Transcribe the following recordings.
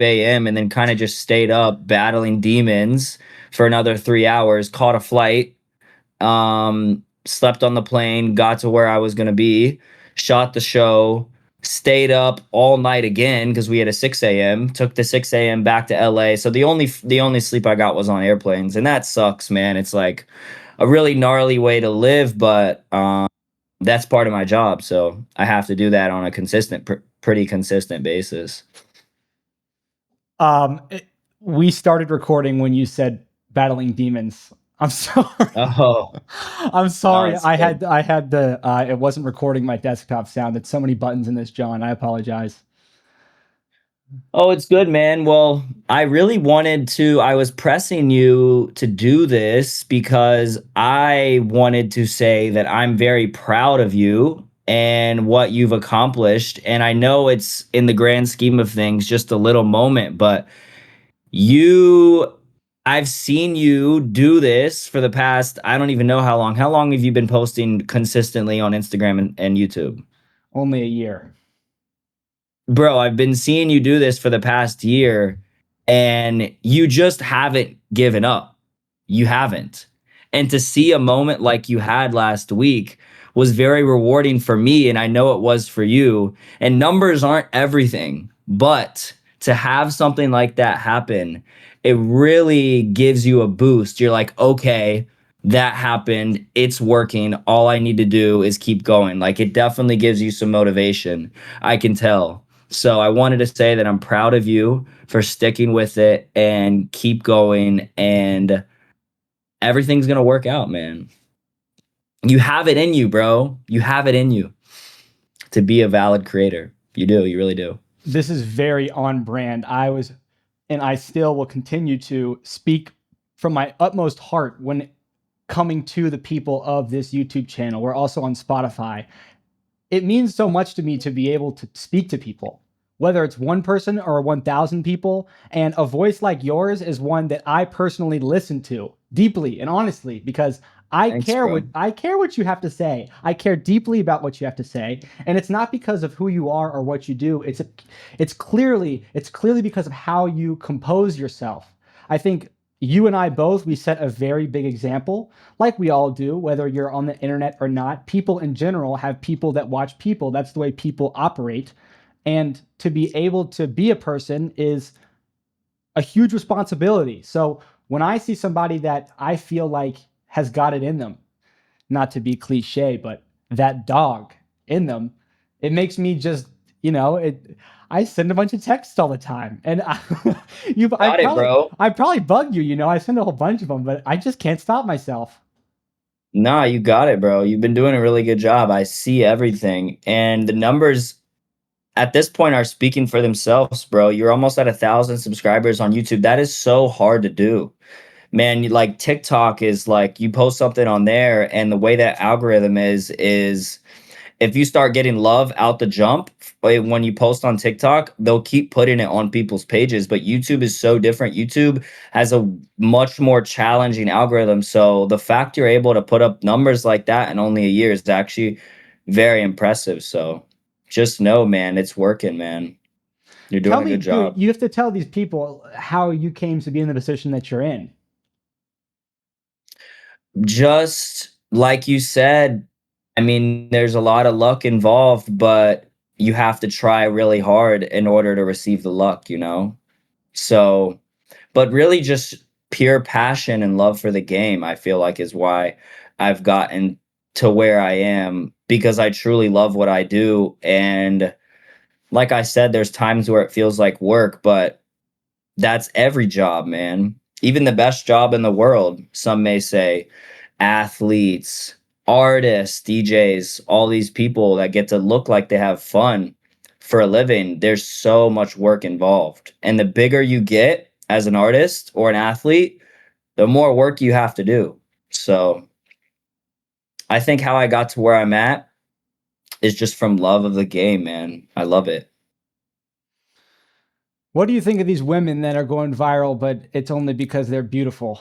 a.m. and then kind of just stayed up battling demons for another 3 hours, caught a flight, slept on the plane, got to where I was going to be, shot the show, stayed up all night again because we had a 6 a.m. Took the 6 a.m. back to LA. So the only sleep I got was on airplanes, and that sucks, man. It's like a really gnarly way to live, but that's part of my job, so I have to do that on a pretty consistent basis. Um, it- we started recording when you said battling demons. I'm sorry. Oh, I'm sorry. it's good. I had the it wasn't recording my desktop sound. It's so many buttons in this, John. I apologize. Oh, it's good, man. Well, I was pressing you to do this because I wanted to say that I'm very proud of you and what you've accomplished. And I know it's in the grand scheme of things just a little moment, but you, I've seen you do this for the past, I don't even know how long. How long have you been posting consistently on Instagram and YouTube? Only a year. Bro, I've been seeing you do this for the past year and you just haven't given up. You haven't. And to see a moment like you had last week was very rewarding for me. And I know it was for you. And numbers aren't everything, but to have something like that happen, it really gives you a boost. You're like, okay, that happened. It's working. All I need to do is keep going. Like it definitely gives you some motivation. I can tell. So I wanted to say that I'm proud of you for sticking with it and keep going, and everything's going to work out, man. You have it in you, bro. You have it in you to be a valid creator. You do. You really do. This is very on brand. And I still will continue to speak from my utmost heart when coming to the people of this YouTube channel. We're also on Spotify. It means so much to me to be able to speak to people, whether it's one person or 1,000 people. And a voice like yours is one that I personally listen to deeply and honestly because Thanks, bro. I care what you have to say. I care deeply about what you have to say, and it's not because of who you are or what you do. It's clearly because of how you compose yourself. I think you and I both, we set a very big example, like we all do, whether you're on the internet or not. People in general have people that watch people. That's the way people operate. And to be able to be a person is a huge responsibility. So when I see somebody that I feel like has got it in them, not to be cliche, but that dog in them, it makes me just, you know, it. I send a bunch of texts all the time, and Got it, bro. I probably bug you. You know, I send a whole bunch of them, but I just can't stop myself. Nah, you got it, bro. You've been doing a really good job. I see everything. And the numbers at this point are speaking for themselves, bro. You're almost at 1,000 subscribers on YouTube. That is so hard to do. Man, like TikTok is like you post something on there, and the way that algorithm is if you start getting love out the jump, when you post on TikTok, they'll keep putting it on people's pages. But YouTube is so different. YouTube has a much more challenging algorithm. So the fact you're able to put up numbers like that in only a year is actually very impressive. So just know, man, it's working, man. You're doing Tell a me, good dude, job. you have to tell these people how you came to be in the position that you're in. Just like you said, I mean, there's a lot of luck involved, but you have to try really hard in order to receive the luck, you know? So, but really just pure passion and love for the game, I feel like is why I've gotten to where I am because I truly love what I do. And like I said, there's times where it feels like work, but that's every job, man. Even the best job in the world, some may say, athletes, artists, DJs, all these people that get to look like they have fun for a living, there's so much work involved. And the bigger you get as an artist or an athlete, the more work you have to do. So I think how I got to where I'm at is just from love of the game, man. I love it. What do you think of these women that are going viral, but it's only because they're beautiful?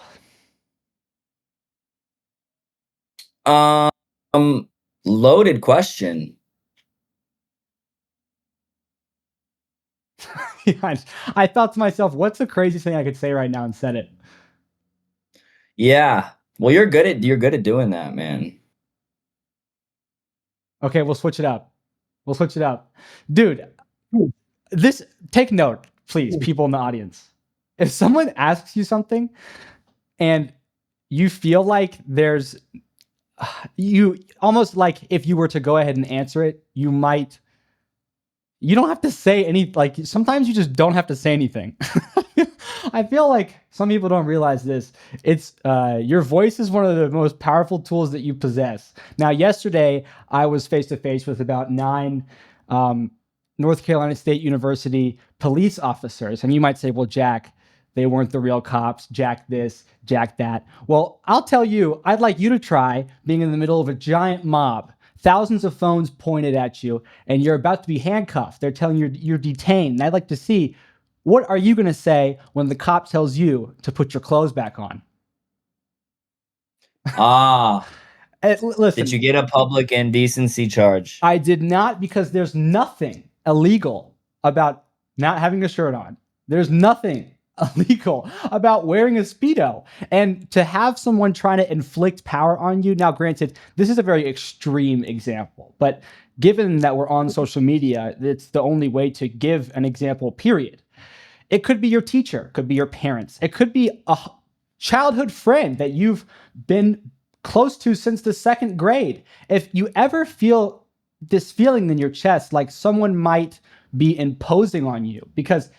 Um, Loaded question. I thought to myself, what's the craziest thing I could say right now, and said it. Yeah. Well, you're good at doing that, man. Okay, we'll switch it up. We'll switch it up. Dude, this take note, please, people in the audience. If someone asks you something and you feel like there's you almost like if you were to go ahead and answer it, you don't have to say any like sometimes you just don't have to say anything. I feel like some people don't realize this. It's your voice is one of the most powerful tools that you possess. Now, yesterday I was face to face with about 9 um, North Carolina State University police officers, and you might say, "Well, Jack, they weren't the real cops. Jack this, Jack that." Well, I'll tell you, I'd like you to try being in the middle of a giant mob, thousands of phones pointed at you, and you're about to be handcuffed. They're telling you you're detained. And I'd like to see, what are you going to say when the cop tells you to put your clothes back on? Ah, did Listen, you get a public indecency charge? I did not, because there's nothing illegal about not having a shirt on. There's nothing illegal about wearing a Speedo. And to have someone trying to inflict power on you, now, granted, this is a very extreme example, but given that we're on social media, it's the only way to give an example, period. It could be your teacher, it could be your parents, it could be a childhood friend that you've been close to since the second grade. If you ever feel this feeling in your chest like someone might be imposing on you, because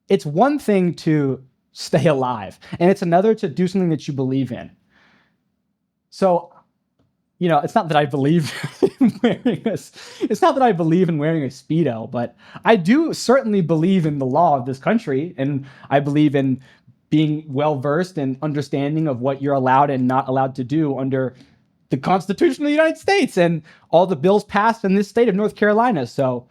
it's one thing to stay alive and it's another to do something that you believe in. So, it's not that I believe in it's not that I believe in wearing a Speedo, but I do certainly believe in the law of this country, and I believe in being well versed and understanding of what you're allowed and not allowed to do under the Constitution of the United States and all the bills passed in this state of North Carolina. So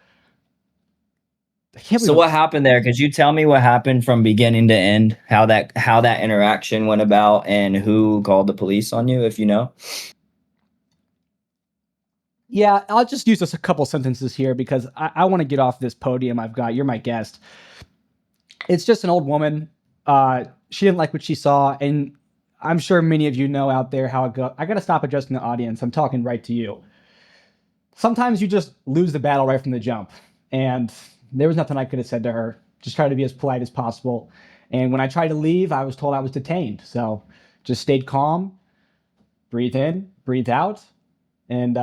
I can't So believe what happened there? Could you tell me what happened from beginning to end? How that interaction went about and who called the police on you, if you know? Yeah, I'll just use a couple sentences here because I want to get off this podium I've got. You're my guest. It's just an old woman. She didn't like what she saw, and I'm sure many of you know out there how it goes. I got to stop addressing the audience. I'm talking right to you. Sometimes you just lose the battle right from the jump, and there was nothing I could have said to her. Just try to be as polite as possible. And when I tried to leave, I was told I was detained. So just stayed calm, breathe in, breathe out, and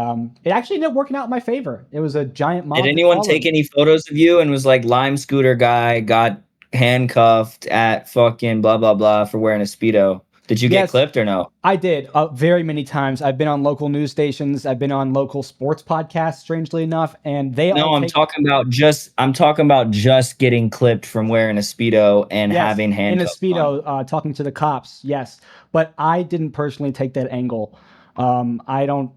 it actually ended up working out in my favor. It was a giant Did mob that anyone followed take me. any photos of you and was like lime scooter guy got handcuffed at fucking blah blah blah for wearing a Speedo? Did you get Yes, clipped or no? I did, very many times. I've been on local news stations. I've been on local sports podcasts, strangely enough, and they all No, I'm take. talking about just getting clipped from wearing a Speedo and Yes, having in a handcuffs on. Speedo, talking to the cops. Yes, but I didn't personally take that angle. I don't,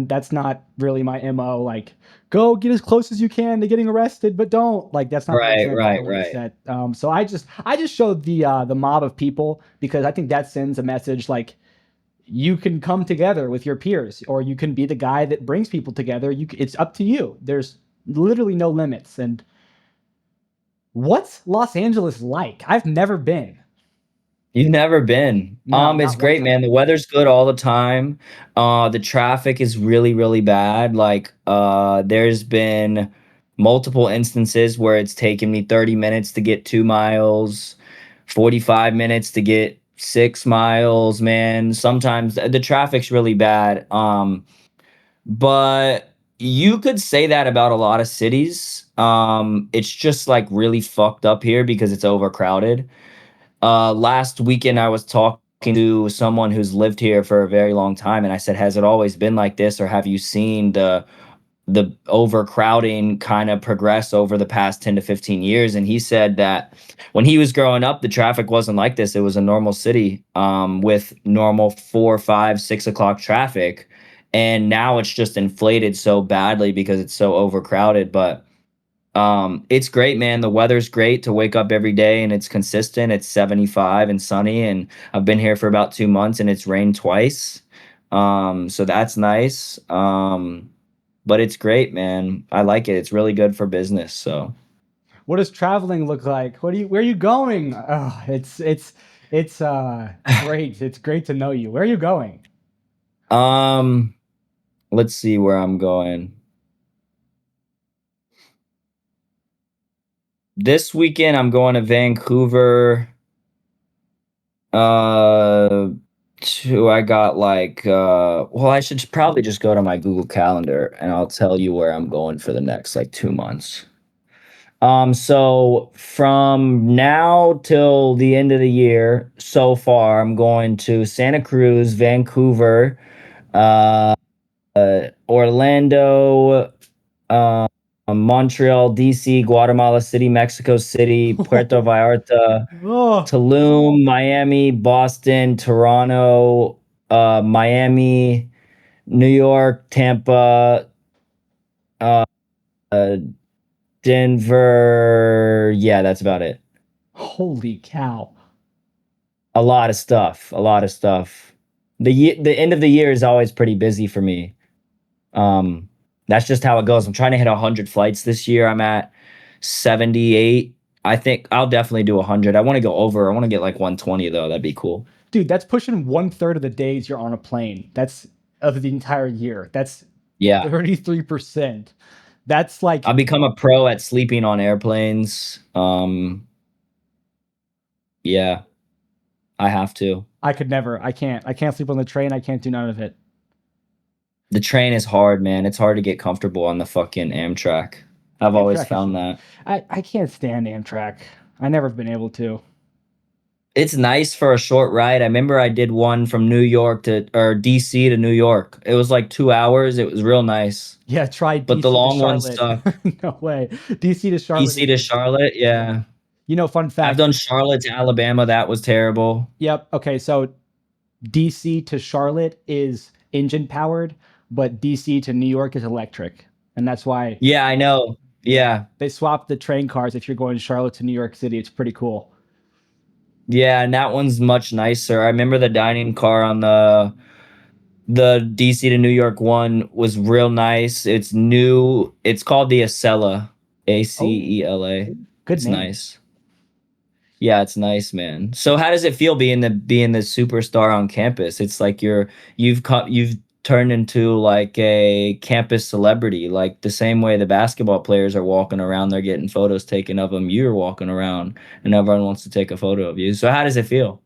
that's not really my MO. Like, go get as close as you can to getting arrested, but don't. Like, that's not the Right, example I right, want to right. set. So I just showed the mob of people because I think that sends a message like you can come together with your peers, or you can be the guy that brings people together. It's up to you. There's literally no limits. And what's Los Angeles like? I've never been. You've never been. No, It's not one great, time. man. The weather's good all the time. The traffic is really, really bad. Like, there's been multiple instances where it's taken me 30 minutes to get 2 miles, 45 minutes to get 6 miles, man. Sometimes the traffic's really bad. But you could say that about a lot of cities. It's just like really fucked up here because it's overcrowded. Last weekend, I was talking to someone who's lived here for a very long time, and I said, "Has it always been like this, or have you seen the overcrowding kind of progress over the past 10 to 15 years?" And he said that when he was growing up, the traffic wasn't like this. It was a normal city, with normal 4, 5, 6 o'clock traffic, and now it's just inflated so badly because it's so overcrowded. But it's great, man. The weather's great to wake up every day and it's consistent. It's 75 and sunny, and I've been here for about 2 months and it's rained twice. So that's nice. But it's great, man. I like it. It's really good for business. So What does traveling look like? Where are you going? Oh, it's great. It's great to know you. Where are you going? Um, let's see where I'm going. This weekend I'm going to Vancouver. Uh, I got like well, I should probably just go to my Google Calendar and I'll tell you where I'm going for the next like 2 months. So from now till the end of the year, so far, I'm going to Santa Cruz, Vancouver, uh, Orlando, uh, Montreal, DC, Guatemala City, Mexico City, Puerto Vallarta, Oh, Tulum, Miami, Boston, Toronto, Miami, New York, Tampa, uh, uh, Denver. Yeah, that's about it. holy cow. A lot of stuff. A lot of stuff. The end of the year is always pretty busy for me. Um, that's just how it goes. I'm trying to hit 100 flights this year. I'm at 78. I think I'll definitely do 100. I want to go over. I want to get like 120 though. That'd be cool. Dude, that's pushing one third of the days you're on a plane. That's of the entire year. That's Yeah. 33%. That's like I'll become a pro at sleeping on airplanes. Yeah, I have to. I could never. I can't. I can't sleep on the train. I can't do none of it. The train is hard, man. It's hard to get comfortable on the fucking Amtrak. I've always Amtrak is. found that. I can't stand Amtrak. I never have been able to. It's nice for a short ride. I remember I did one from New York to or DC to New York. It was like 2 hours. It was real nice. Yeah, try But the DC to long ones Charlotte. suck. No way. DC to Charlotte DC is. to Charlotte, yeah. Fun I've fact. done Charlotte to Alabama. That was terrible. Yep. Okay, so DC to Charlotte is engine powered, but DC to New York is electric. And that's why, Yeah, I know. yeah, Yeah. they swapped the train cars if you're going Charlotte to New York City. It's pretty cool. Yeah, and that one's much nicer. I remember the dining car on the DC to New York one was real nice. It's new. It's called the Acela, Oh, Acela. good It's name. nice. Yeah, it's nice, man. So how does it feel being the superstar on campus? It's like you've turned into like a campus celebrity, like the same way the basketball players are walking around, they're getting photos taken of them. You're walking around and everyone wants to take a photo of you. So how does it feel?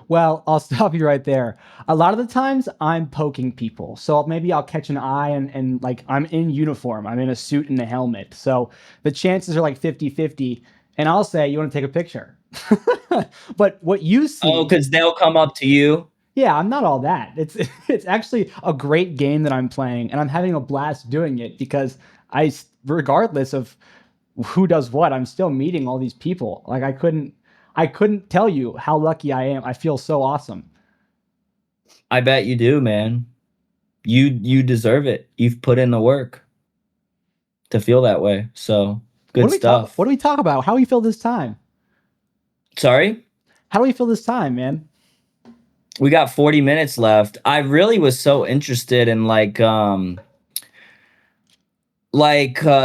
Well, I'll stop you right there. A lot of the times I'm poking people. So maybe I'll catch an eye and like I'm in uniform. I'm in a suit and a helmet. So the chances are like 50-50. And I'll say, you want to take a picture? But what you Oh, see, because they'll come up to you. yeah, I'm not all that. It's actually a great game that I'm playing, and I'm having a blast doing it because regardless of who does what, I'm still meeting all these people. Like I couldn't tell you how lucky I am. I feel so awesome. I bet you do, man. You deserve it. You've put in the work to feel that way. So What good do we talk? What stuff. do we talk about? How do we feel this time? Sorry? How do we feel this time, man? We got 40 minutes left. I really was so interested in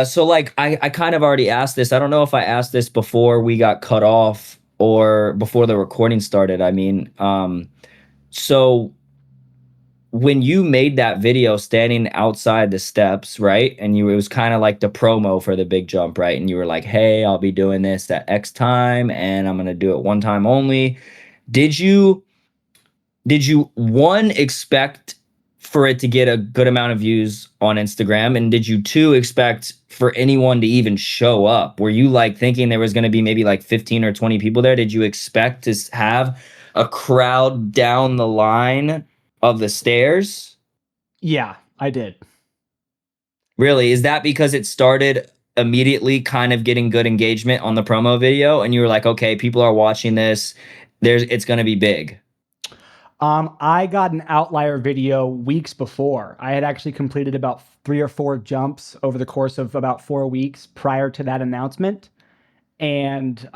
so like I kind of already asked this. I don't know if I asked this before we got cut off or before the recording started. I mean, so when you made that video standing outside the steps, right? And it was kind of like the promo for the big jump, right? And you were like, "Hey, I'll be doing this at X time and I'm going to do it one time only." Did you one expect for it to get a good amount of views on Instagram, and did you two expect for anyone to even show up? Were you like thinking there was going to be maybe like 15 or 20 people there? Did you expect to have a crowd down the line of the stairs? Yeah, I did. Really? Is that because it started immediately kind of getting good engagement on the promo video and you were like, "Okay, people are watching this. It's going to be big." I got an outlier video weeks before. I had actually completed about 3 or 4 jumps over the course of about 4 weeks prior to that announcement, and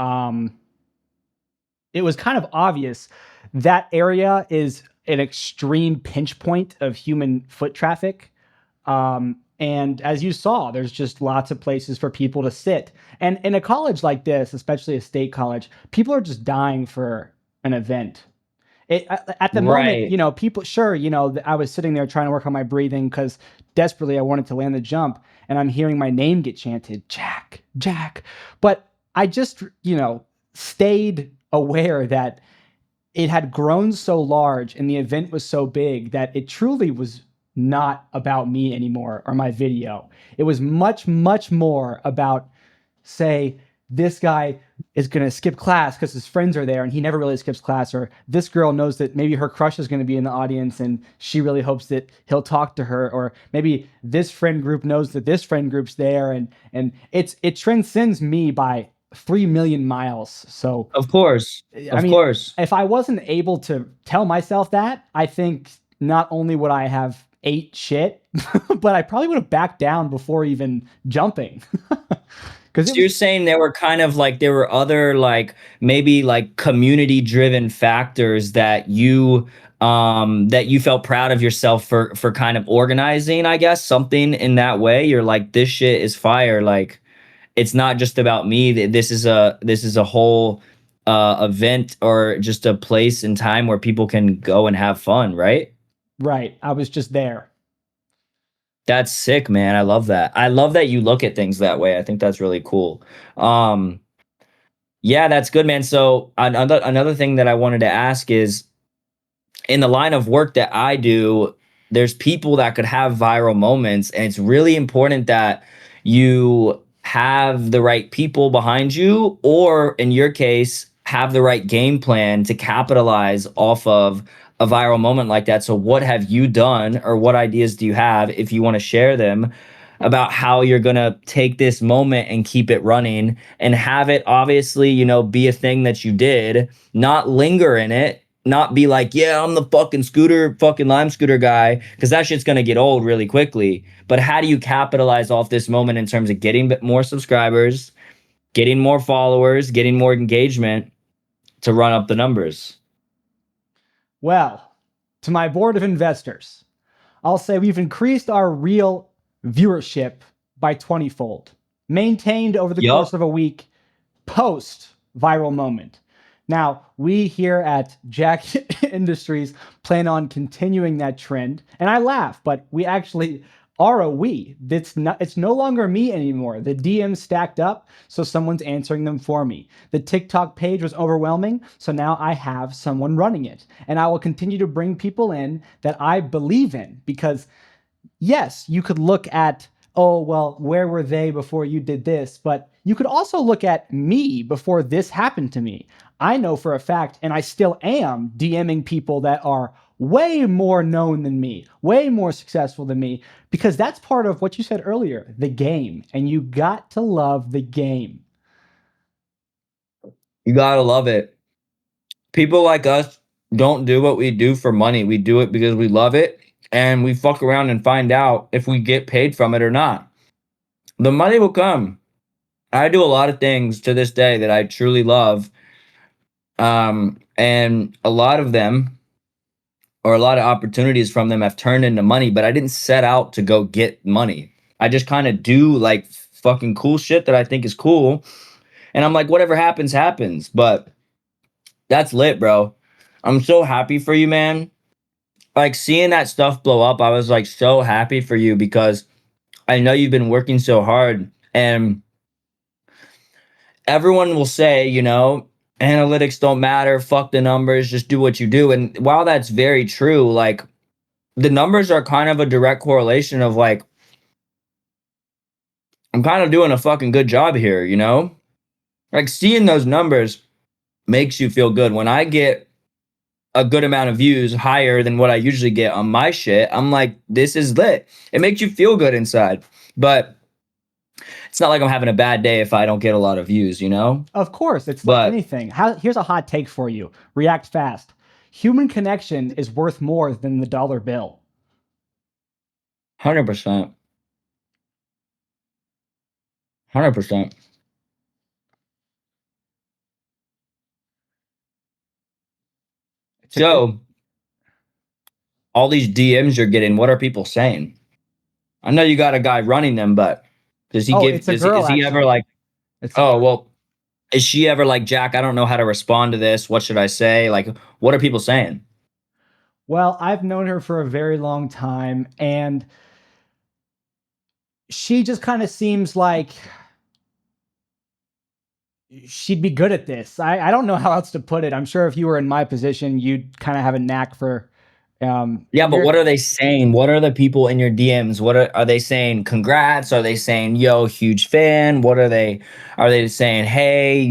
it was kind of obvious that area is an extreme pinch point of human foot traffic. And as you saw, there's just lots of places for people to sit. And in a college like this, especially a state college, people are just dying for an event. At the moment, Right. people, sure, I was sitting there trying to work on my breathing because desperately I wanted to land the jump, and I'm hearing my name get chanted, Jack, Jack. But I just, stayed aware that it had grown so large and the event was so big that it truly was not about me anymore or my video. It was much, much more about, say, this guy is going to skip class because his friends are there and he never really skips class, or this girl knows that maybe her crush is going to be in the audience and she really hopes that he'll talk to her, or maybe this friend group knows that this friend group's there, and it transcends me by 3 million miles. So Of course. I Of mean, course. if I wasn't able to tell myself that, I think not only would I have ate shit, but I probably would have backed down before even jumping. Because it So you're was saying there were kind of like there were other like maybe like community driven factors that you felt proud of yourself for kind of organizing, I guess, something in that way. You're like, this shit is fire. Like it's not just about me. This is a whole event or just a place and time where people can go and have fun, right? right. I was just there. That's sick, man. I love that. I love that you look at things that way. I think that's really cool. Um, yeah, that's good, man. So another thing that I wanted to ask is in the line of work that I do, there's people that could have viral moments, and it's really important that you have the right people behind you, or in your case, have the right game plan to capitalize off of a viral moment like that. So, what have you done, or what ideas do you have, if you want to share them, about how you're going to take this moment and keep it running and have it obviously, be a thing that you did, not linger in it, not be like, yeah, I'm the fucking lime scooter guy, because that shit's gonna get old really quickly. But how do you capitalize off this moment in terms of getting more subscribers, getting more followers, getting more engagement to run up the numbers? Well, to my board of investors, I'll say we've increased our real viewership by 20-fold, maintained over the Yup. course of a week post viral moment. Now, we here at Jack Industries plan on continuing that trend. And I laugh, but we actually are a we. It's no longer me anymore. The DMs stacked up, so someone's answering them for me. The TikTok page was overwhelming, so now I have someone running it. And I will continue to bring people in that I believe in, because yes, you could look at, oh, well, where were they before you did this? But you could also look at me before this happened to me. I know for a fact, and I still am DMing people that are way more known than me, way more successful than me, because that's part of what you said earlier, the game. And you got to love the game. You gotta love it. People like us don't do what we do for money. We do it because we love it, and we fuck around and find out if we get paid from it or not. The money will come. I do a lot of things to this day that I truly love. And a lot of them, or a lot of opportunities from them, have turned into money, but I didn't set out to go get money. I just kind of do like fucking cool shit that I think is cool. And I'm like, whatever happens, happens. But that's lit, bro. I'm so happy for you, man. Like seeing that stuff blow up, I was like so happy for you, because I know you've been working so hard. And everyone will say, analytics don't matter, fuck the numbers, just do what you do. And while that's very true, like the numbers are kind of a direct correlation of like, I'm kind of doing a fucking good job here, Like seeing those numbers makes you feel good. When I get a good amount of views higher than what I usually get on my shit, I'm like, this is lit. It makes you feel good inside. But it's not like I'm having a bad day if I don't get a lot of views. Of course, it's like But anything. Here's a hot take for you. React fast. Human connection is worth more than the dollar bill. 100%. 100%. It's a good So all these DMs you're getting, what are people saying? I know you got a guy running them, but does he Oh, give it's a does he girl is he ever actually. like, It's a "Oh, girl. well, is she ever like, Jack, I don't know how to respond to this. What should I say?" Like, what are people saying? Well, I've known her for a very long time, and she just kind of seems like she'd be good at this. I don't know how else to put it. I'm sure if you were in my position, you'd kind of have a knack for Yeah, but you're what are they saying? What are the people in your DMs? What are they saying? Congrats? Are they saying, yo, huge fan? What are they saying, hey,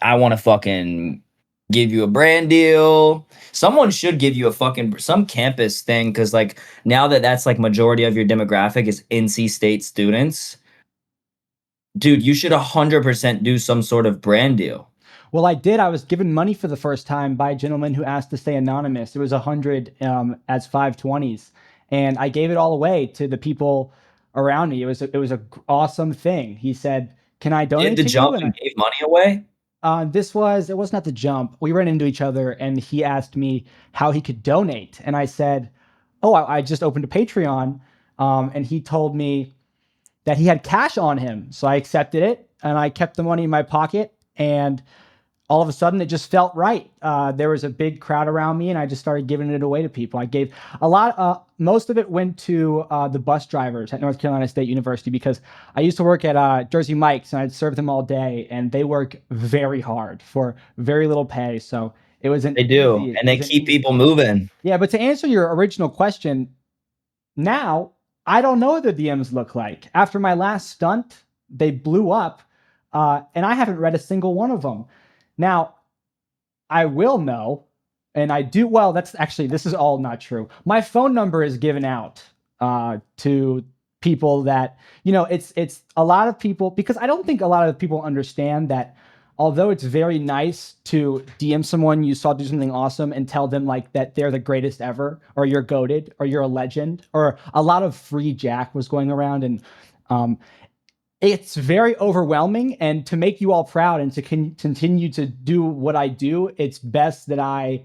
I want to fucking give you a brand deal? Someone should give you a fucking some campus thing because like now that that's like majority of your demographic is NC State students, dude, you should 100% do some sort of brand deal. Well, I did. I was given money for the first time by a gentleman who asked to stay anonymous. It was 100 as 520s, and I gave it all away to the people around me. It was a awesome thing. He said, "Can I Did donate the to you?" jump And and gave money away? it was not the jump. We ran into each other, and he asked me how he could donate, and I said, "Oh, I just opened a Patreon," and he told me that he had cash on him, so I accepted it, and I kept the money in my pocket, and all of a sudden it just felt right. There was a big crowd around me, and I just started giving it away to people. I gave a lot. Most of it went to the bus drivers at North Carolina State University because I used to work at Jersey Mike's, and I'd serve them all day, and they work very hard for very little pay. So it was an They do, easy. It and they was an keep easy. people moving. Yeah, but to answer your original question, now I don't know what the DMs look like. After my last stunt, they blew up, and I haven't read a single one of them. Now I will know, and I do. Well, that's actually this is all not true. My phone number is given out to people that It's a lot of people because I don't think a lot of people understand that. Although it's very nice to DM someone you saw do something awesome and tell them like that they're the greatest ever, or you're goated, or you're a legend, or a lot of free Jack was going around, and um, it's very overwhelming. And to make you all proud and to continue to do what I do, it's best that I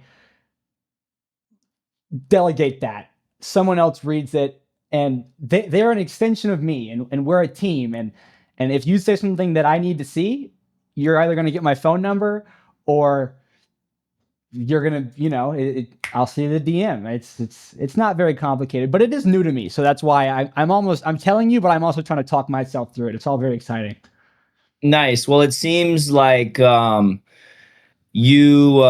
delegate that. Someone else reads it, and they're an extension of me, and we're a team. And if you say something that I need to see, you're either going to get my phone number, or you're gonna, I'll see the DM. It's not very complicated, but it is new to me, so that's why I'm telling you, but I'm also trying to talk myself through it. It's all very exciting. Nice. Well, it seems like you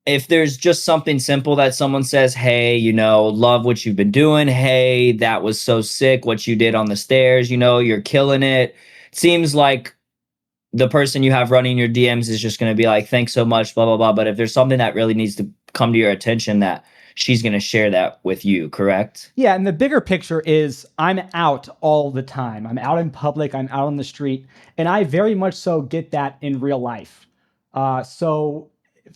if there's just something simple that someone says, "Hey, love what you've been doing. Hey, that was so sick what you did on the stairs, you're killing it." It seems like the person you have running your DMs is just going to be like, "Thanks so much, blah blah blah." But if there's something that really needs to come to your attention, that she's going to share that with you, correct? Yeah, and the bigger picture is I'm out all the time. I'm out in public, I'm out on the street, and I very much so get that in real life. So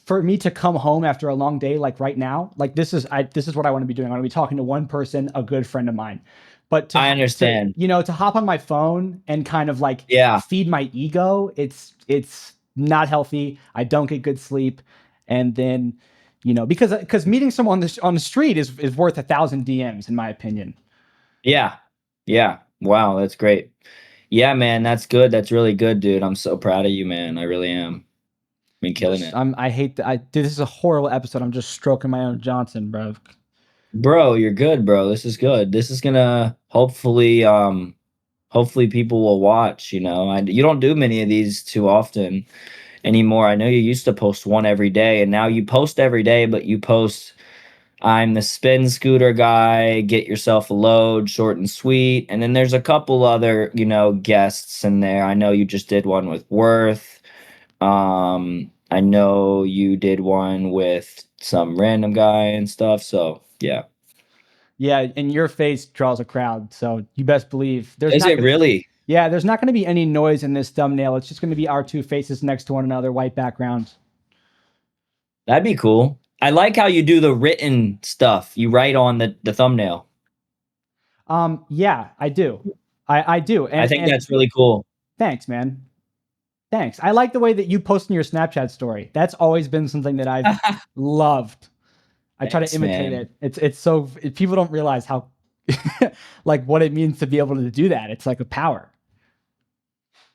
for me to come home after a long day like right now, like this is what I want to be doing. I want to be talking to one person, a good friend of mine. But I understand. to hop on my phone and kind of like Yeah. feed my ego, it's not healthy. I don't get good sleep, and then because meeting someone on the street is worth 1,000 DMs in my opinion. Yeah. Yeah. Wow, that's great. Yeah, man, that's good. That's really good, dude. I'm so proud of you, man. I really am. Been killing Just it. I hate that. Dude, this is a horrible episode. I'm just stroking my own Johnson, bro. Bro, you're good, bro. This is good. This is gonna hopefully people will watch, you don't do many of these too often anymore. I know you used to post one every day, and now you post every day, but you post, I'm the spin scooter guy, get yourself a load, short and sweet. And then there's a couple other, guests in there. I know you just did one with Worth. I know you did one with some random guy and stuff. So yeah. Yeah, and your face draws a crowd, so you best believe there's Is not it gonna really? yeah, there's not gonna be any noise in this thumbnail. It's just gonna be our two faces next to one another, white background. That'd be cool. I like how you do the written stuff. You write on the thumbnail. Yeah, I do. I do. I And think that's really cool. thanks, man. Thanks. I like the way that you post in your Snapchat story. That's always been something that I've loved. I try to Thanks, imitate man. it. It's so people don't realize how like what it means to be able to do that. It's like a power.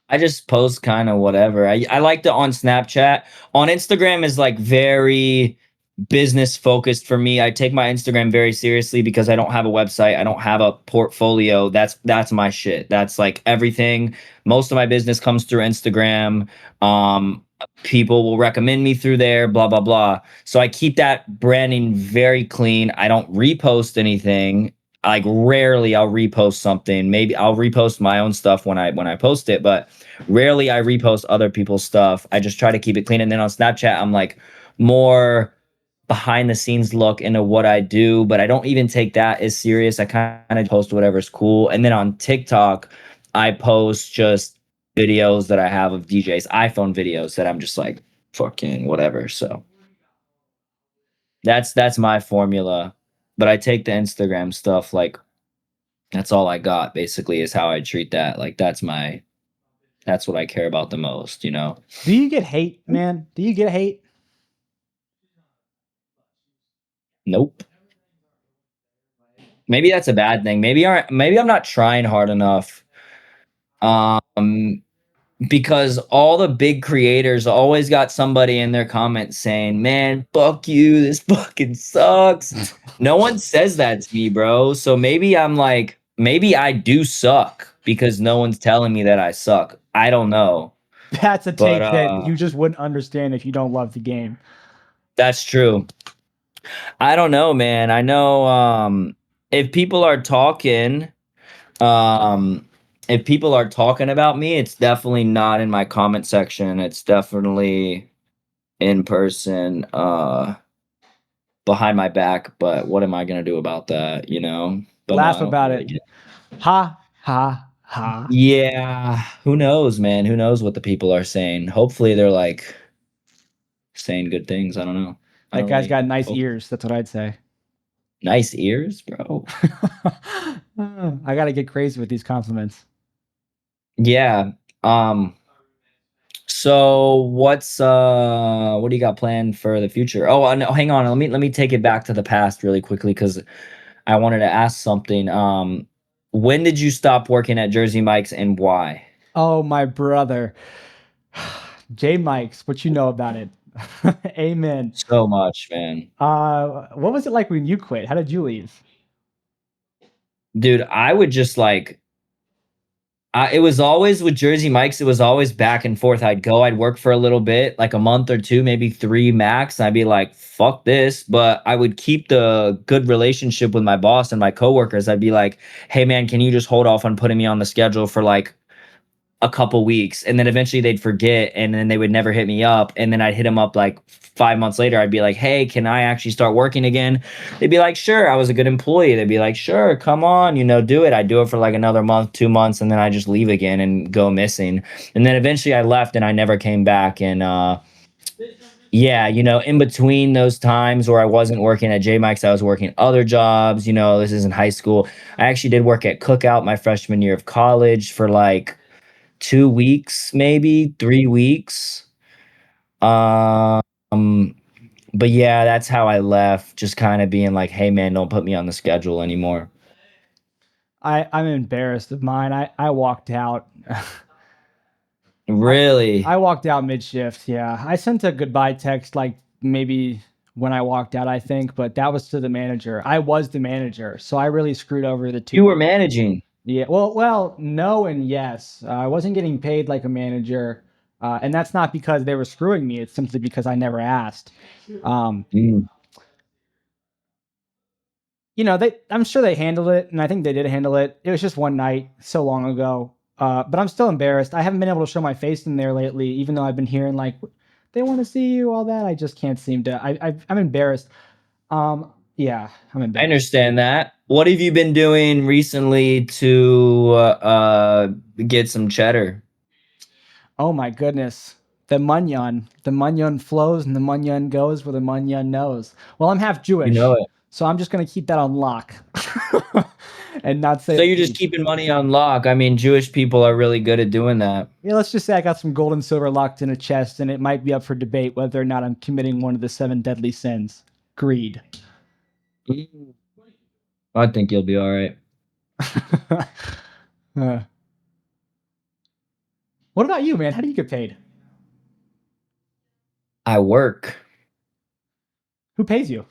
I just post kind of whatever. I like to on Snapchat. On Instagram is like very business focused for me. I take my Instagram very seriously because I don't have a website. I don't have a portfolio. That's my shit. That's like everything. Most of my business comes through Instagram. People will recommend me through there, blah blah blah. So I keep that branding very clean. I don't repost anything. Like rarely I'll repost something. Maybe I'll repost my own stuff when I post it, but rarely I repost other people's stuff. I just try to keep it clean. And then on Snapchat, I'm like more behind the scenes look into what I do, but I don't even take that as serious. I kind of post whatever's cool. And then on TikTok, I post just videos that I have of DJs, iPhone videos that I'm just like fucking whatever. So that's my formula. But I take the Instagram stuff like that's all I got basically is how I treat that. Like that's what I care about the most, you know. Do you get hate, man? Do you get hate? Nope. Maybe that's a bad thing. Maybe I'm not trying hard enough. Um because all the big creators always got somebody in their comments saying, "Man, fuck you. This fucking sucks." No one says that to me, bro. So maybe I'm like, maybe I do suck because no one's telling me that I suck. I don't know. That's a But take that you just wouldn't understand if you don't love the game. that's true. I don't know, man. I know if people are talking, um if people are talking about me, it's definitely not in my comment section. It's definitely in person, behind my back, but what am I gonna do about that, you know? But no, Laugh I don't about really it. get. Ha ha ha. Yeah, who knows, man? Who knows what the people are saying? Hopefully they're like saying good things. I don't know. I That don't guy's really got nice hope. ears. That's what I'd say. Nice ears, bro. I gotta get crazy with these compliments. Yeah. Um so what do you got planned for the future? Oh, no, hang on. Let me take it back to the past really quickly cuz I wanted to ask something. When did you stop working at Jersey Mike's and why? Oh, my brother. J Mike's, what you know about it? Amen. So much, man. What was it like when you quit? How did you leave? Dude, I would just like it was always with Jersey Mike's, it was always back and forth. I'd work for a little bit, like a month or two, maybe three max. And I'd be like, fuck this. But I would keep the good relationship with my boss and my coworkers. I'd be like, hey man, can you just hold off on putting me on the schedule for like a couple weeks, and then eventually they'd forget and then they would never hit me up, and then I'd hit them up like 5 months later. I'd be like, hey, can I actually start working again? They'd be like, sure. I was a good employee. They'd be like, sure, come on, do it. I'd do it for like another month, 2 months, and then I just leave again and go missing. And then eventually I left and I never came back. And yeah, in between those times where I wasn't working at J Mike's, I was working other jobs. This is in high school. I actually did work at Cookout my freshman year of college for like 2 weeks, maybe 3 weeks. Um, but yeah, that's how I left. Just kind of being like, "Hey, man, don't put me on the schedule anymore." I'm embarrassed of mine. I walked out. I Really? I walked out mid shift. Yeah, I sent a goodbye text like maybe when I walked out, I think, but that was to the manager. I was the manager, so I really screwed over the two. You were managing. Yeah, well, no and yes. I wasn't getting paid like a manager, and that's not because they were screwing me. It's simply because I never asked. Um, Mm. I'm sure they handled it, and I think they did handle it. It was just one night so long ago. But I'm still embarrassed. I haven't been able to show my face in there lately, even though I've been hearing like they want to see you, all that. I just can't seem to. I'm embarrassed. Yeah, I'm I embarrassed. understand that. What have you been doing recently to get some cheddar? Oh my goodness. The munyon. The munyon flows and the munyon goes where the munyon knows. Well, I'm half You know Jewish, it. so I'm just gonna keep that on lock and not say So a you're just peep. keeping money on lock. I mean, Jewish people are really good at doing that. Yeah, let's just say I got some gold and silver locked in a chest, and it might be up for debate whether or not I'm committing one of the seven deadly sins. Greed. Mm. I think you'll be all right. Uh, what about you, man? How do you get paid? I work. Who pays you?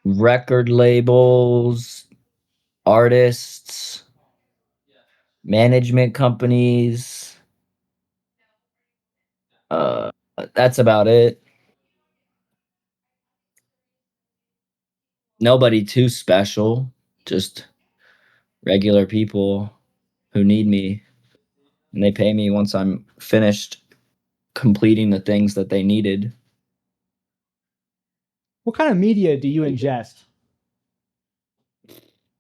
Record labels, artists, management companies. Uh, that's about it. Nobody too special, just regular people who need me, and they pay me once I'm finished completing the things that they needed. What kind of media do you ingest?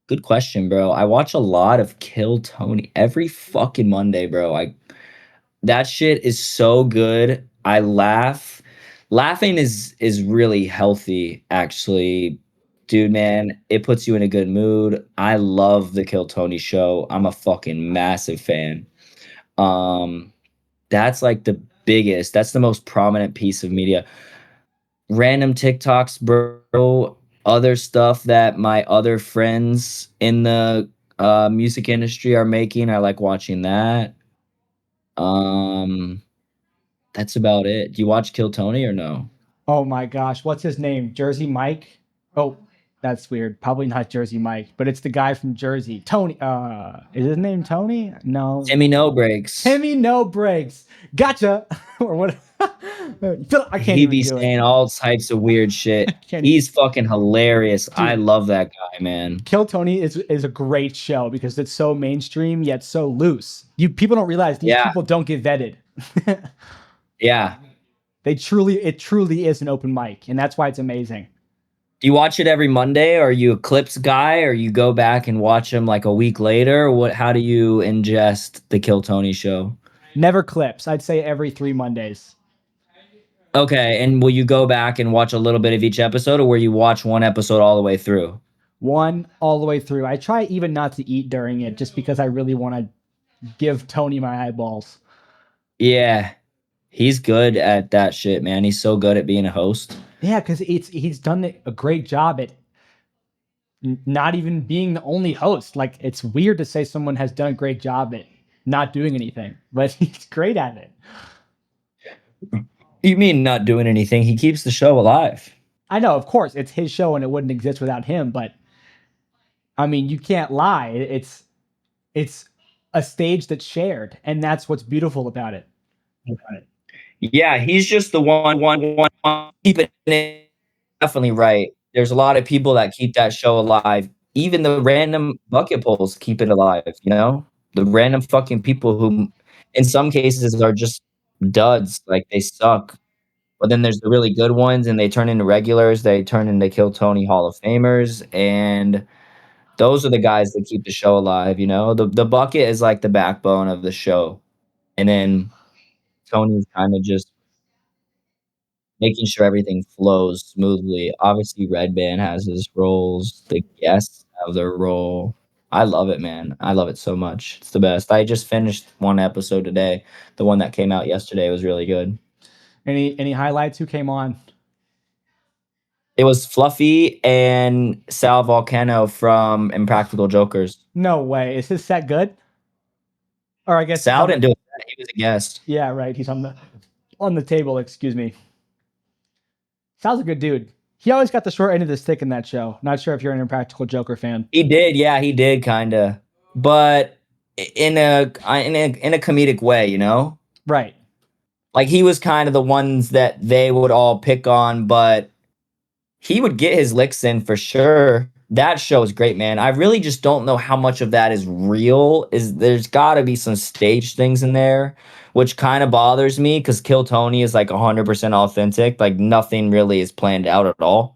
Good question, bro. I watch a lot of Kill Tony every fucking Monday, bro. I That shit is so good. I laugh. Laughing is really healthy, actually. Dude, man, it puts you in a good mood. I love the Kill Tony show. I'm a fucking massive fan. Um, that's like the biggest, that's the most prominent piece of media. Random TikToks, bro. Other stuff that my other friends in the music industry are making. I like watching that. Um, that's about it. Do you watch Kill Tony or no? Oh my gosh, what's his name? Jersey Mike? Oh, that's weird. Probably not Jersey Mike, but it's the guy from Jersey. Tony. Is his name Tony? No. Timmy No Breaks. Timmy No Breaks. Gotcha. Or what? I can't He even be do it. saying all types of weird I shit. can't even. He's fucking hilarious. I Dude, love that guy, man. Kill Tony is a great show because it's so mainstream yet so loose. You people don't realize these Yeah, people don't get vetted. yeah. It truly is an open mic, and that's why it's amazing. Do you watch it every Monday? Or are you a clips guy, or you go back and watch him like a week later? Or what? How do you ingest the Kill Tony show? Never clips. I'd say every 3 Mondays. Okay, and will you go back and watch a little bit of each episode, or will you watch one episode all the way through? One all the way through. I try even not to eat during it just because I really want to give Tony my eyeballs. Yeah, he's good at that shit, man. He's so good at being a host. Yeah, because he's done a great job at not even being the only host. Like it's weird to say someone has done a great job at not doing anything, but he's great at it. You mean not doing anything? He keeps the show alive. I know, of course, it's his show and it wouldn't exist without him, but I mean, you can't lie. It's a stage that's shared, and that's what's beautiful about it. Yeah, he's just the one keeping it. Definitely right. There's a lot of people that keep that show alive. Even the random bucket pulls keep it alive, you know? The random fucking people who in some cases are just duds, like they suck. But then there's the really good ones and they turn into regulars, they turn into Kill Tony Hall of Famers, and those are the guys that keep the show alive, you know? The bucket is like the backbone of the show. And then Tony's kind of just making sure everything flows smoothly. Obviously, Red Band has his roles, the guests have their role. I love it, man. I love it so much. It's the best. I just finished one episode today. The one that came out yesterday was really good. Any highlights? Who came on? It was Fluffy and Sal Volcano from Impractical Jokers. No way. Is his set good? Or I guess he's Sal on didn't the. do it. He was a guest. Yeah, right. He's on the table. Excuse me. Sal's a good dude. He always got the short end of the stick in that show. Not sure if you're an Impractical Joker fan. He did, yeah, he did kind of, but in a comedic way, you know. Right. Like he was kind of the ones that they would all pick on, but he would get his licks in for sure. That show is great, man. I really just don't know how much of that is real. Is there's got to be some stage things in there, which kind of bothers me because Kill Tony is like 100% authentic. Like nothing really is planned out at all.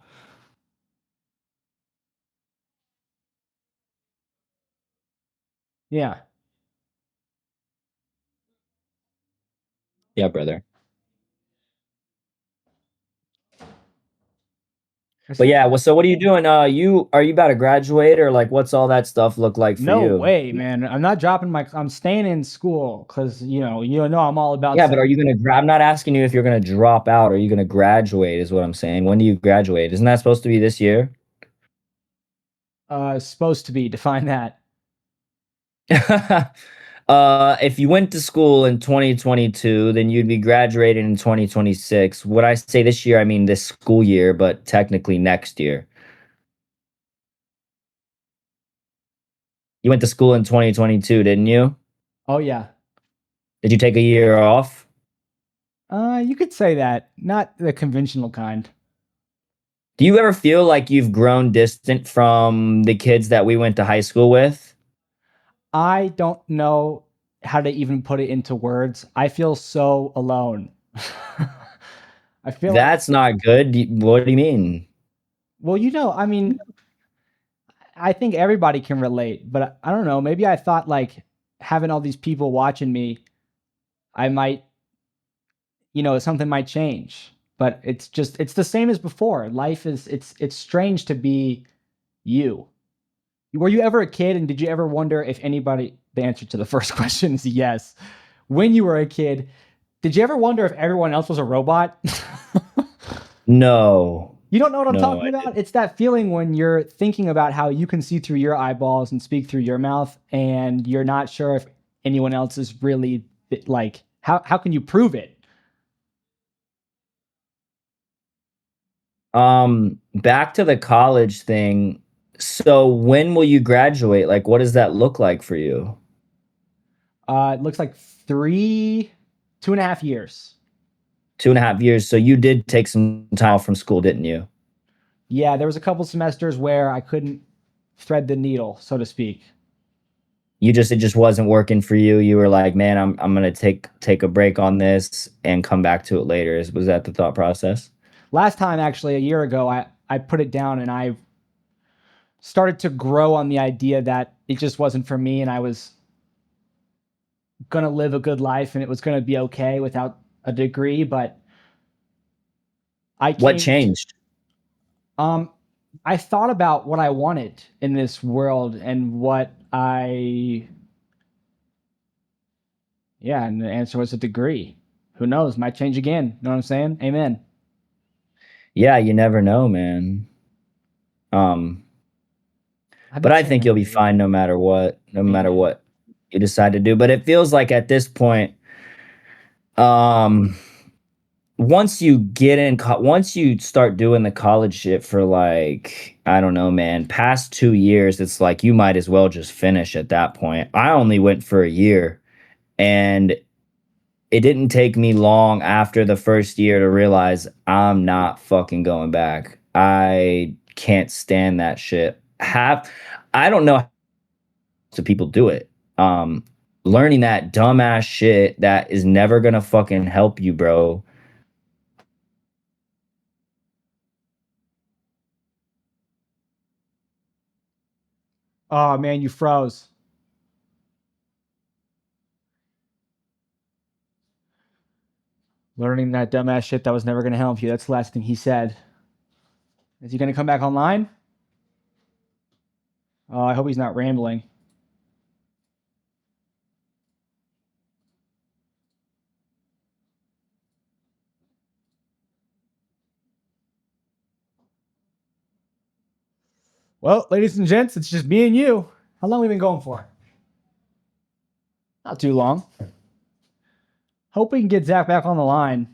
Yeah. Yeah, brother. But It's- yeah, well, so what are you doing? You are you about to graduate or like what's all that stuff look like for No you? way, man. I'm not dropping my. I'm staying in school because you know I'm all about. Yeah, but are you gonna I'm not asking you if you're gonna drop out. Are you gonna graduate? Is what I'm saying. When do you graduate? Isn't that supposed to be this year? Supposed to be. Define that. If you went to school in 2022, then you'd be graduating in 2026. Would I say this year? I mean this school year, but technically next year. You went to school in 2022, didn't you? Oh yeah. Did you take a year off? You could say that. Not the conventional kind. Do you ever feel like you've grown distant from the kids that we went to high school with? I don't know how to even put it into words. I feel so alone. I feel like, That's not good. What do you mean? well, I mean, I think everybody can relate, but I don't know. Maybe I thought like having all these people watching me, I might, something might change. But it's the same as before. Life is it's strange to be you. Were you ever a kid and did you ever wonder if anybody the answer to the first question is yes. When you were a kid, did you ever wonder if everyone else was a robot? No. You don't know what I'm No, talking I about? didn't. It's that feeling when you're thinking about how you can see through your eyeballs and speak through your mouth, and you're not sure if anyone else is really like, how can you prove it? Back to the college thing. So when will you graduate? Like, what does that look like for you? It looks like 2.5 years. 2.5 years. So you did take some time off from school, didn't you? Yeah, there was a couple semesters where I couldn't thread the needle, so to speak. It just wasn't working for you. You were like, man, I'm gonna take a break on this and come back to it later. Was that the thought process? Last time, actually, a year ago, I put it down and I started to grow on the idea that it just wasn't for me and I was going to live a good life and it was going to be okay without a degree. But I What came, changed? um, I thought about what I wanted in this world and yeah, and the answer was a degree. Who knows? Might change again. You know what I'm saying? Amen. Yeah, you never know, man. Um, I've but been I saying think that you'll be lately. fine no matter Amen. what you decide to do. But it feels like at this point, um, once you start doing the college shit for like, I don't know, man, past 2 years, it's like you might as well just finish at that point. I only went for a year, and it didn't take me long after the first year to realize I'm not fucking going back. I can't stand that shit. I don't know how people do it. Um, Learning that dumbass shit that is never gonna fucking help you, bro. Oh man, you froze. Learning that dumbass shit that was never going to help you. That's the last thing he said. Is he going to come back online? Oh, I hope he's not rambling. Well, ladies and gents, it's just me and you. How long have we been going for? Not too long. Hope we can get Zach back on the line.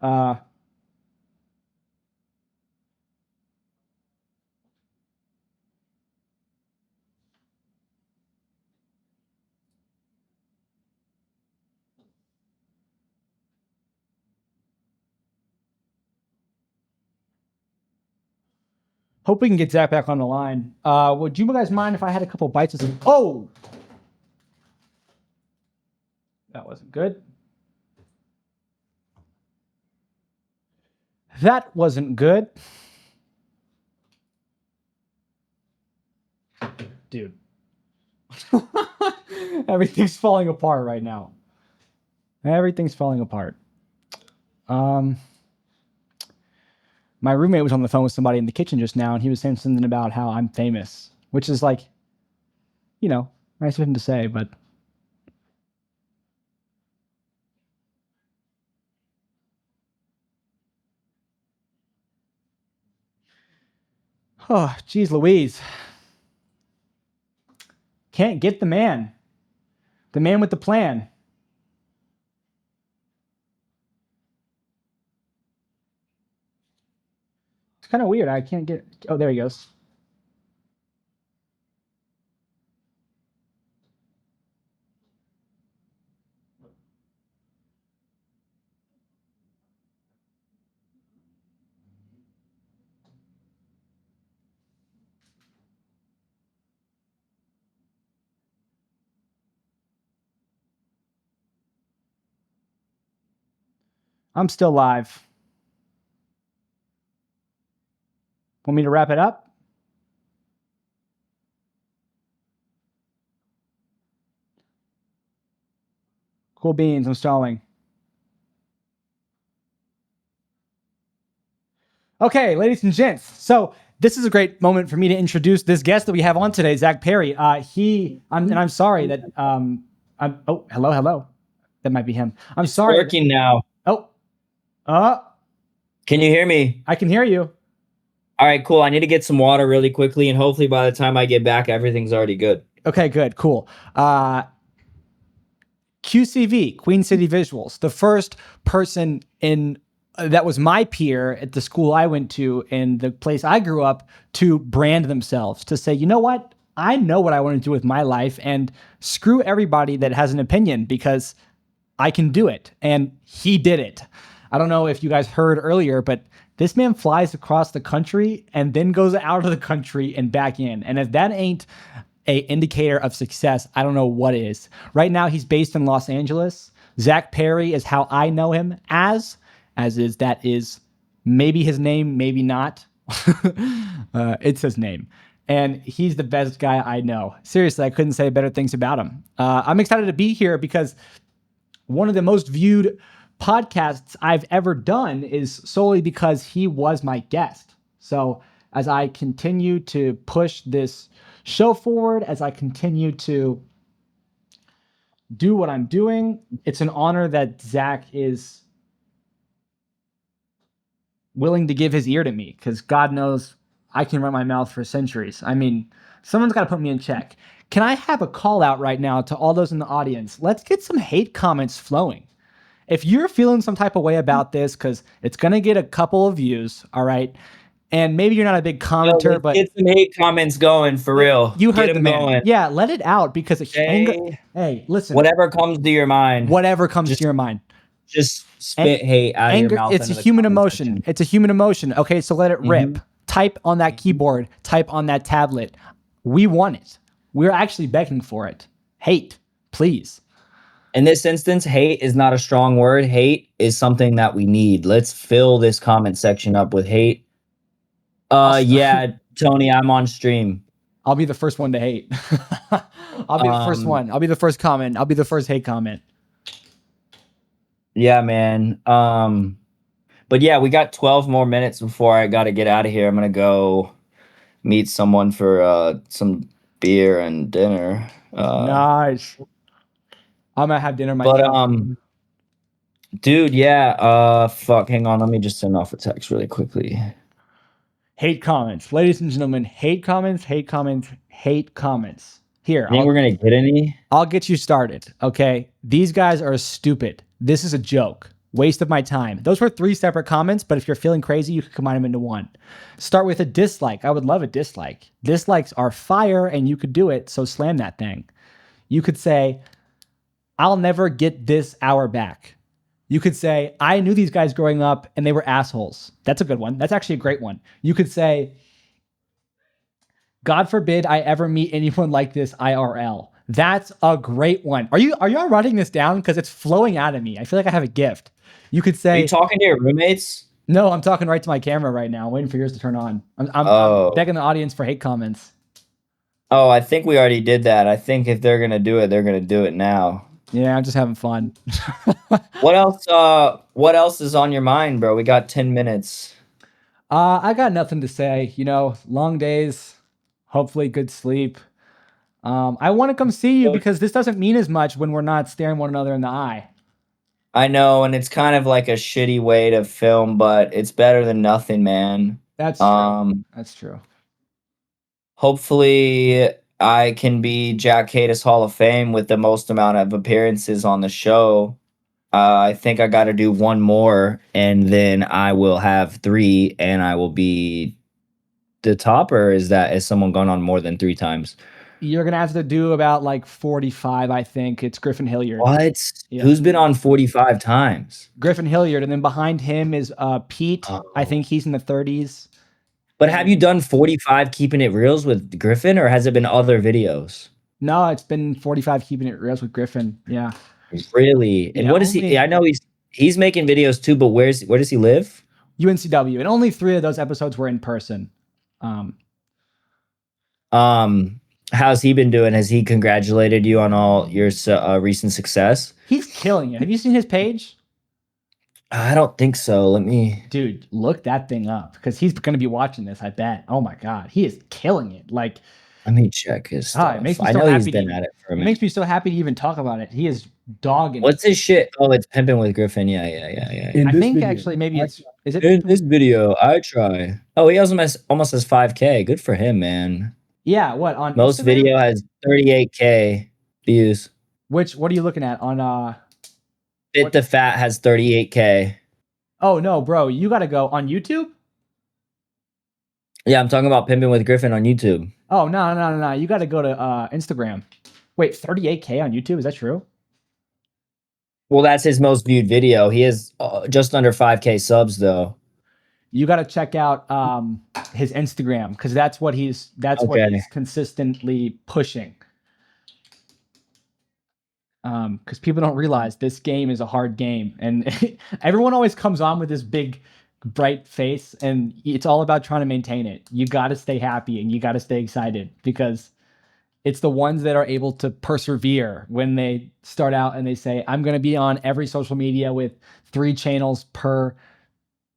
Uh, Hope we can get Zach back on the line. Would you guys mind if I had a couple bites of some? Oh, that wasn't good. That wasn't good. Dude. Everything's falling apart right now. Everything's falling apart. Um, my roommate was on the phone with somebody in the kitchen just now, and he was saying something about how I'm famous, which is like, nice of him to say, but oh, geez, Louise. Can't get the man. The man with the plan. It's kind of weird. I can't get. Oh, there he goes. I'm still live. Want me to wrap it up? Cool beans. I'm stalling. Okay, ladies and gents. So this is a great moment for me to introduce this guest that we have on today, Zach Perry. I'm sorry that hello. That might be him. I'm sorry. Working now. Oh, Can you hear me? I can hear you. All right, cool. I need to get some water really quickly, and hopefully by the time I get back, everything's already good. Okay, good, cool. QCV, Queen City Visuals, the first person in that was my peer at the school I went to and the place I grew up to brand themselves, to say, you know what? I know what I want to do with my life, and screw everybody that has an opinion because I can do it. And he did it. I don't know if you guys heard earlier, but this man flies across the country and then goes out of the country and back in. And if that ain't a indicator of success, I don't know what is. Right now, he's based in Los Angeles. Zach Perry is how I know him as is, that is maybe his name, maybe not. It's his name. And he's the best guy I know. Seriously, I couldn't say better things about him. I'm excited to be here because one of the most viewed podcasts I've ever done is solely because he was my guest. So as I continue to push this show forward, as I continue to do what I'm doing, it's an honor that Zach is willing to give his ear to me, because God knows I can run my mouth for centuries. I mean, someone's got to put me in check. Can I have a call out right now to all those in the audience? Let's get some hate comments flowing. If you're feeling some type of way about this, because it's going to get a couple of views, all right? And maybe you're not a big commenter, but get some hate comments going for real. You heard get the man. Going. Yeah, let it out, because anger. Hey, listen. Whatever comes to your mind. Whatever comes to your mind. Just spit hate out of your mouth. It's a human emotion. Section. It's a human emotion. Okay, so let it rip. Type on that keyboard. Type on that tablet. We want it. We're actually begging for it. Hate, please. In this instance, hate is not a strong word. Hate is something that we need. Let's fill this comment section up with hate. Yeah, Tony, I'm on stream. I'll be the first one to hate. I'll be the first one. I'll be the first comment. I'll be the first hate comment. Yeah, man. But yeah, we got 12 more minutes before I got to get out of here. I'm going to go meet someone for some beer and dinner. Nice. I'm going to have dinner myself. But, dude, yeah. Fuck, hang on. Let me just send off a text really quickly. Hate comments. Ladies and gentlemen, hate comments, hate comments, hate comments. Here. Think we're going to get any? I'll get you started, okay? These guys are stupid. This is a joke. Waste of my time. Those were 3 separate comments, but if you're feeling crazy, you can combine them into one. Start with a dislike. I would love a dislike. Dislikes are fire, and you could do it, so slam that thing. You could say, I'll never get this hour back. You could say, I knew these guys growing up, and they were assholes. That's a good one. That's actually a great one. You could say, God forbid I ever meet anyone like this IRL. That's a great one. Are y'all writing this down? Because it's flowing out of me. I feel like I have a gift. You could say, are you talking to your roommates? No, I'm talking right to my camera right now. I'm waiting for yours to turn on. I'm begging the audience for hate comments. Oh, I think we already did that. I think if they're going to do it, they're going to do it now. Yeah, I'm just having fun. What else is on your mind, bro? We got 10 minutes. I got nothing to say. You know, long days, hopefully good sleep. I want to come see you because this doesn't mean as much when we're not staring one another in the eye. I know, and it's kind of like a shitty way to film, but it's better than nothing, man. That's true. That's true. Hopefully, I can be Jack Kadis Hall of Fame with the most amount of appearances on the show. I think I got to do one more, and then I will have three, and I will be the top. Or is someone gone on more than three times? You're gonna have to do about like 45, I think. It's Griffin Hilliard. What? Yeah. Who's been on 45 times? Griffin Hilliard, and then behind him is Pete. I think Oh. he's in the 30s. But have you And done 45 keeping it reals with Griffin, or has it been other videos? no, it's been 45 keeping it real with Griffin. Yeah. Really? And Yeah, what is he? only I know he's making videos too, but where does he live? UNCW. And only 3 of those episodes were in person. Um, Um, how's he been doing? Has he congratulated you on all your recent success? he's killing it. Have you seen his page? I don't think so. Let me Dude, look that thing up because he's going to be watching this, I bet. Oh my God. He is killing it. Like, let me check his it makes stuff. me I so know he's happy been to, at it for a it minute. makes me so happy to even talk about it. He is dogging it. What's his shit? Oh, it's pimping with Griffin. Yeah. I think actually maybe is it? In this video, I try. Oh, he almost has 5K. Good for him, man. Yeah, what on Most Instagram? video has 38K views. What are you looking at on Fit what? the Fat has 38K. Oh no, bro, you got to go on YouTube? Yeah, I'm talking about pimping with Griffin on YouTube. Oh, no. You got to go to Instagram. Wait, 38K on YouTube? Is that true? Well, that's his most viewed video. He has just under 5K subs though. You got to check out his Instagram cuz that's what Okay. he's consistently pushing. Cuz people don't realize this game is a hard game and everyone always comes on with this big bright face and it's all about trying to maintain it. You got to stay happy and you got to stay excited because it's the ones that are able to persevere when they start out and they say, I'm going to be on every social media with 3 channels per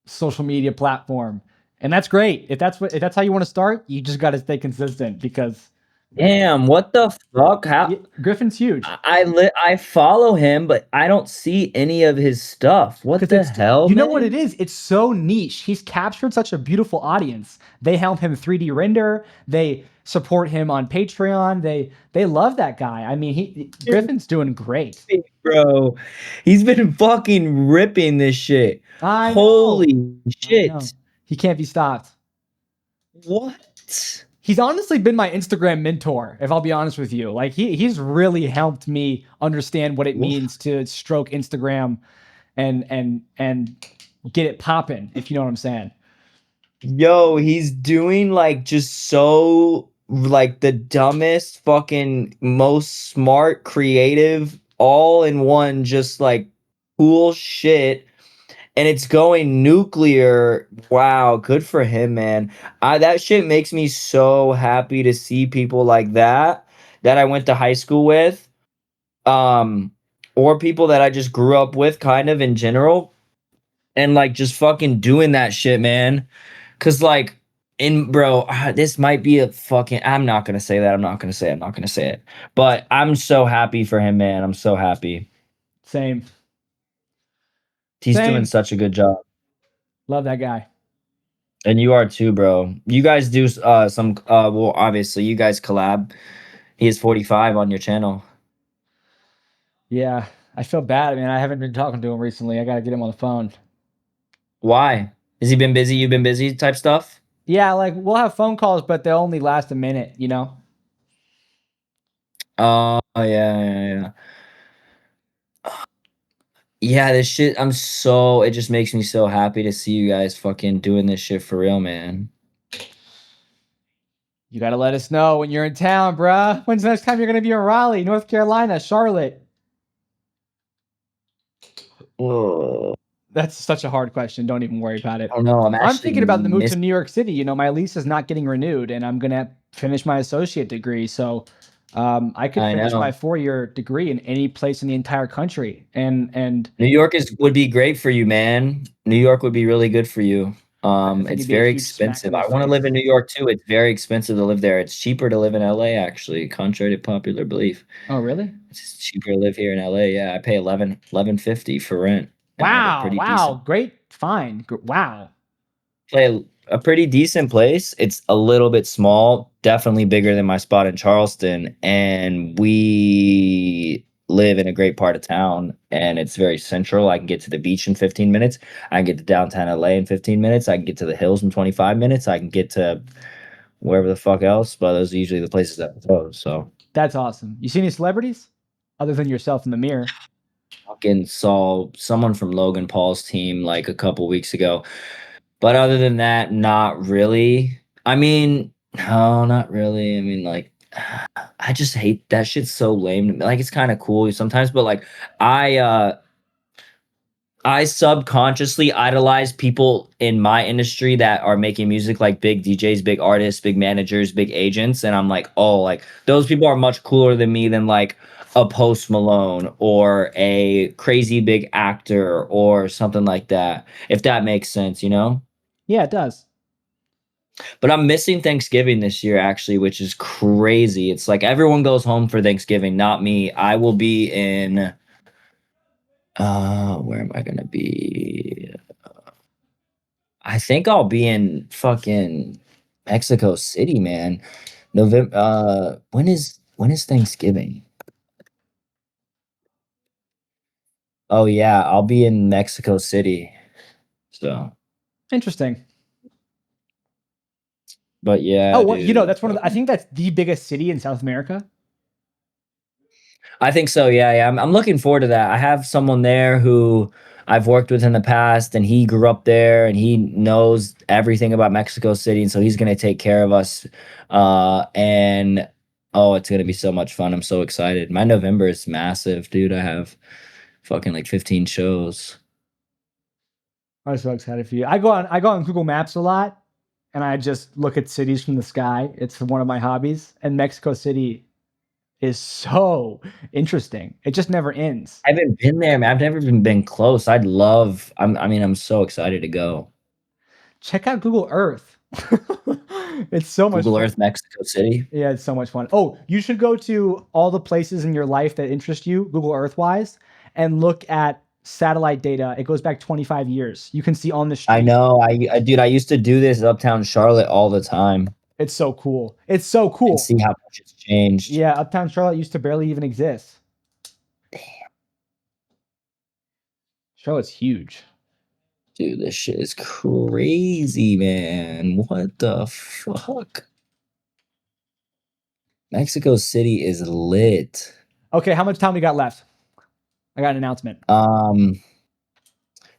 social media platform. And that's great. If that's how you want to start, you just got to stay consistent because Damn, what the fuck? How Griffin's huge. I follow him, but I don't see any of his stuff. What Because the it's hell, you know what it man? is? It's so niche. He's captured such a beautiful audience. They help him 3D render. They support him on Patreon. They love that guy. I mean, Griffin's doing great. Bro, he's been fucking ripping this shit. I know. Holy I know. shit. He can't be stopped. What? He's honestly been my Instagram mentor, if I'll be honest with you. Like he's really helped me understand what it What? means to stroke Instagram and get it popping, if you know what I'm saying. Yo, he's doing like just so like the dumbest fucking most smart creative all in one just like cool shit, and it's going nuclear. Wow, good for him, man. I That shit makes me so happy to see people like that I went to high school with, um or people that I just grew up with kind of in general, and like just fucking doing that shit, man. Cause like in bro, this might be a fucking. I'm not gonna say that. I'm not gonna say it. But I'm so happy for him, man. I'm so happy. Same. He's doing Same. such a good job, Love that guy. and you are too, bro. You guys do some. Well, obviously, you guys collab. He is 45 on your channel. Yeah. I feel bad, man. I haven't been talking to him recently. I gotta get him on the phone. Why? Has he been busy? You've been busy, type stuff. Yeah, like we'll have phone calls, but they'll only last a minute, you know? Oh yeah. Yeah, this shit. I'm so. It just makes me so happy to see you guys fucking doing this shit for real, man. You gotta let us know when you're in town, bruh. When's the next time you're gonna be in Raleigh, North Carolina, Charlotte? Oh, That's such a hard question. Don't even worry about it. I don't know. I'm I'm actually thinking about the move miss. to New York City. You know, my lease is not getting renewed, and I'm gonna finish my associate degree. So, I could I finish my know. 4-year degree in any place in the entire country. And New York is would be great for you, man. New York would be really good for you. I think It's it'd be a very huge smack expensive. in the I want to live face. in New York too. It's very expensive to live there. It's cheaper to live in LA, actually, contrary to popular belief. Oh, really? It's just cheaper to live here in LA. Yeah, I pay 11.50 for rent, and I have a Wow! pretty decent Wow! Great find. Wow! play. a pretty decent place. It's a little bit small, definitely bigger than my spot in Charleston, and we live in a great part of town, and it's very central. I can get to the beach in 15 minutes. I can get to downtown LA in 15 minutes. I can get to the hills in 25 minutes. I can get to wherever the fuck else, but those are usually the places that I go. So That's awesome. You see any celebrities other than yourself in the mirror? fucking saw someone from Logan Paul's team like a couple weeks ago. But other than that, not really. I mean, no, not really. I mean, like, I just hate that shit's so lame to me. Like, it's kind of cool sometimes, but like, I uh, I subconsciously idolize people in my industry that are making music, like big DJs, big artists, big managers, big agents, and I'm like, oh, like those people are much cooler than me than like a Post Malone or a crazy big actor or something like that. If that makes sense, you know? Yeah, it does. But I'm missing Thanksgiving this year, actually, which is crazy. It's like everyone goes home for Thanksgiving, not me. I will be in where am I gonna be? I think I'll be in fucking Mexico City, man. November when is Thanksgiving? Oh yeah, I'll be in Mexico City. So, Interesting. but Oh, yeah, well, you know, dude. that's one of the, I think that's the biggest city in South America. I think so. Yeah, yeah. I'm looking forward to that. I have someone there who I've worked with in the past, and he grew up there, and he knows everything about Mexico City, and so he's gonna take care of us. And oh, it's gonna be so much fun. I'm so excited. My November is massive, dude. I have fucking like 15 shows. I'm so excited for you. I go on Google Maps a lot and I just look at cities from the sky. It's one of my hobbies. And Mexico City is so interesting. It just never ends. I haven't been there, man. I've never even been close. I'd love. I mean, I'm so excited to go. Check out Google Earth. It's so much Google fun. Earth, Mexico City. Yeah, it's so much fun. Oh, you should go to all the places in your life that interest you, Google Earth wise, and look at satellite data. It goes back 25 years. You can see on the I street. know. Dude, I used to do this uptown Charlotte all the time It's so cool. It's so and cool. see how much it's changed. Yeah, Uptown Charlotte used to barely even exist. Charlotte's huge. Dude, this shit is crazy, man. What the fuck? Mexico City is lit. Okay, how much time we got left? I got an announcement. Um,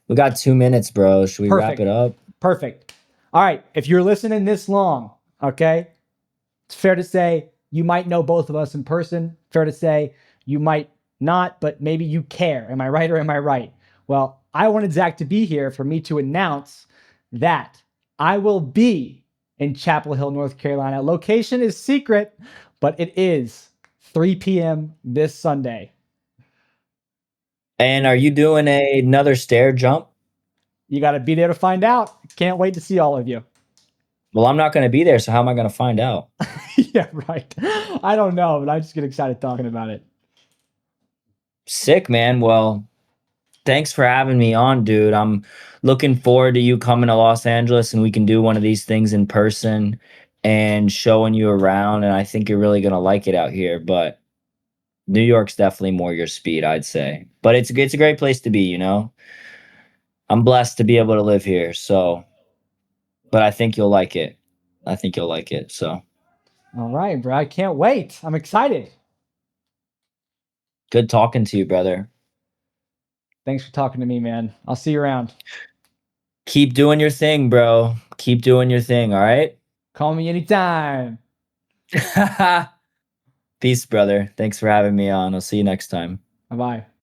we got 2 minutes, bro. Should we wrap Perfect. it up? Perfect. All right, if you're listening this long, okay, it's fair to say you might know both of us in person. Fair to say you might not, but maybe you care. Am I right or am I right? Well, I wanted Zach to be here for me to announce that I will be in Chapel Hill, North Carolina. Location is secret, but it is 3 p.m. this Sunday. And are you doing another stair jump? You got to be there to find out. Can't wait to see all of you. Well, I'm not going to be there, so how am I going to find out? Yeah, right. I don't know, but I just get excited talking about it. Sick, man. Well, thanks for having me on, dude. I'm looking forward to you coming to Los Angeles and we can do one of these things in person and showing you around. And I think you're really gonna like it out here. But New York's definitely more your speed, I'd say. But it's a great place to be, you know. I'm blessed to be able to live here. So, but I think you'll like it. I think you'll like it. So All right, bro. I can't wait. I'm excited. good talking to you, brother. Thanks for talking to me, man. I'll see you around. Keep doing your thing, bro. Keep doing your thing, all right? Call me anytime. Peace, brother. Thanks for having me on. I'll see you next time. Bye bye.